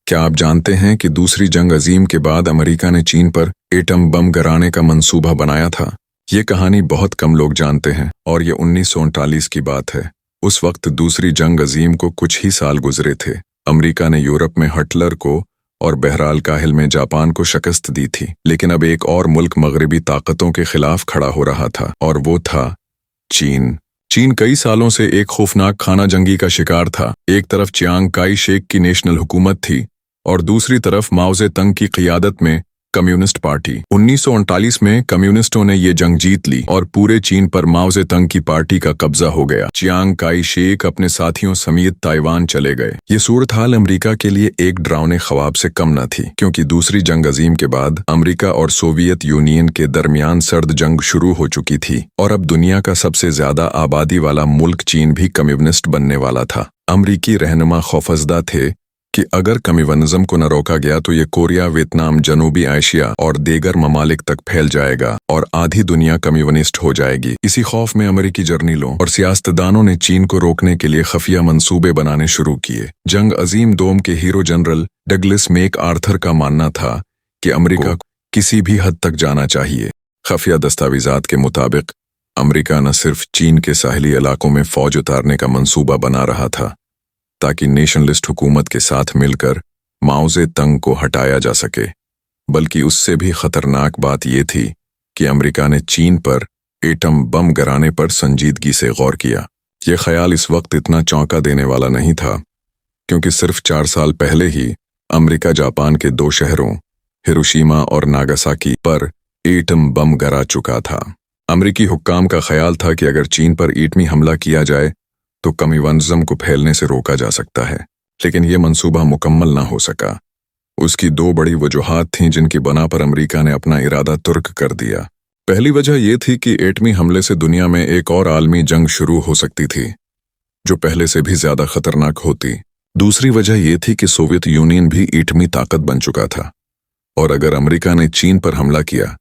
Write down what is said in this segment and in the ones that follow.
क्या आप जानते हैं कि दूसरी जंग अजीम के बाद अमेरिका ने चीन पर एटम बम गिराने का मंसूबा बनाया था? ये कहानी बहुत कम लोग जानते हैं और ये 1939 की बात है। उस वक्त दूसरी जंग अजीम को कुछ ही साल गुजरे थे। अमेरिका ने यूरोप में हिटलर को और बहरहाल काहिल में जापान को शिकस्त दी थी, लेकिन अब एक और मुल्क मगरबी ताकतों के खिलाफ खड़ा हो रहा था और वो था चीन। चीन कई सालों से एक खौफनाक खाना जंगी का शिकार था। एक तरफ चियांग काई शेक की नेशनल हुकूमत थी और दूसरी तरफ माओ जे तंग की क़ियादत में कम्युनिस्ट पार्टी। 1939 में कम्युनिस्टों ने ये जंग जीत ली और पूरे चीन पर माओ जे तंग की पार्टी का कब्जा हो गया। चियांग काई शेक अपने साथियों समेत ताइवान चले गए। ये सूरत हाल अमरीका के लिए एक डरावने ख्वाब से कम न थी, क्योंकि दूसरी जंग अजीम के बाद अमरीका और सोवियत यूनियन के दरमियान सर्द जंग शुरू हो चुकी थी और अब दुनिया का सबसे ज्यादा आबादी वाला मुल्क चीन भी कम्युनिस्ट बनने वाला था। अमरीकी रहनुमा खौफजदा थे कि अगर कम्युनिज्म को न रोका गया तो ये कोरिया, वियतनाम, जनूबी एशिया और दीगर ममालिक तक फैल जाएगा और आधी दुनिया कम्युनिस्ट हो जाएगी। इसी खौफ में अमेरिकी जर्नलों और सियासतदानों ने चीन को रोकने के लिए खफिया मंसूबे बनाने शुरू किए। जंग अजीम दोम के hero general Douglas MacArthur का मानना था कि अमेरिका को किसी भी हद तक जाना चाहिए। खफिया दस्तावेजात के मुताबिक अमेरिका न सिर्फ चीन के साहिली इलाकों में फौज उतारने का मंसूबा बना रहा था ताकि नेशनलिस्ट हुकूमत के साथ मिलकर माओ जे तंग को हटाया जा सके, बल्कि उससे भी खतरनाक बात यह थी कि अमेरिका ने चीन पर एटम बम गिराने पर संजीदगी से गौर किया। यह ख्याल इस वक्त इतना चौंका देने वाला नहीं था, क्योंकि सिर्फ 4 साल पहले ही अमेरिका जापान के 2 शहरों हिरोशिमा और नागासाकी पर एटम बम गिरा चुका था। अमेरिकी हुक्काम का ख्याल था कि अगर चीन पर एटमी हमला किया जाए तो कम्युनिज्म को फैलने से रोका जा सकता है, लेकिन यह मंसूबा मुकम्मल ना हो सका। उसकी 2 बड़ी वजूहात थीं जिनकी बना पर अमेरिका ने अपना इरादा तुर्क कर दिया। पहली वजह यह थी कि एटमी हमले से दुनिया में एक और आलमी जंग शुरू हो सकती थी, जो पहले से भी ज्यादा खतरनाक होती। दूसरी वजह यह थी कि सोवियत यूनियन भी एटमी ताकत बन चुका था और अगर अमेरिका ने चीन पर हमला किया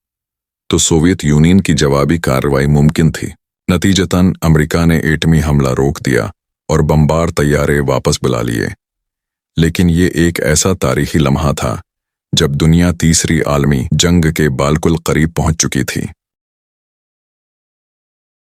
तो सोवियत यूनियन की जवाबी कार्रवाई मुमकिन थी। नतीजतन अमेरिका ने एटमी हमला रोक दिया और बमबार तैयारे वापस बुला लिए। लेकिन ये एक ऐसा तारीखी लम्हा था जब दुनिया तीसरी आलमी जंग के बालकुल करीब पहुंच चुकी थी।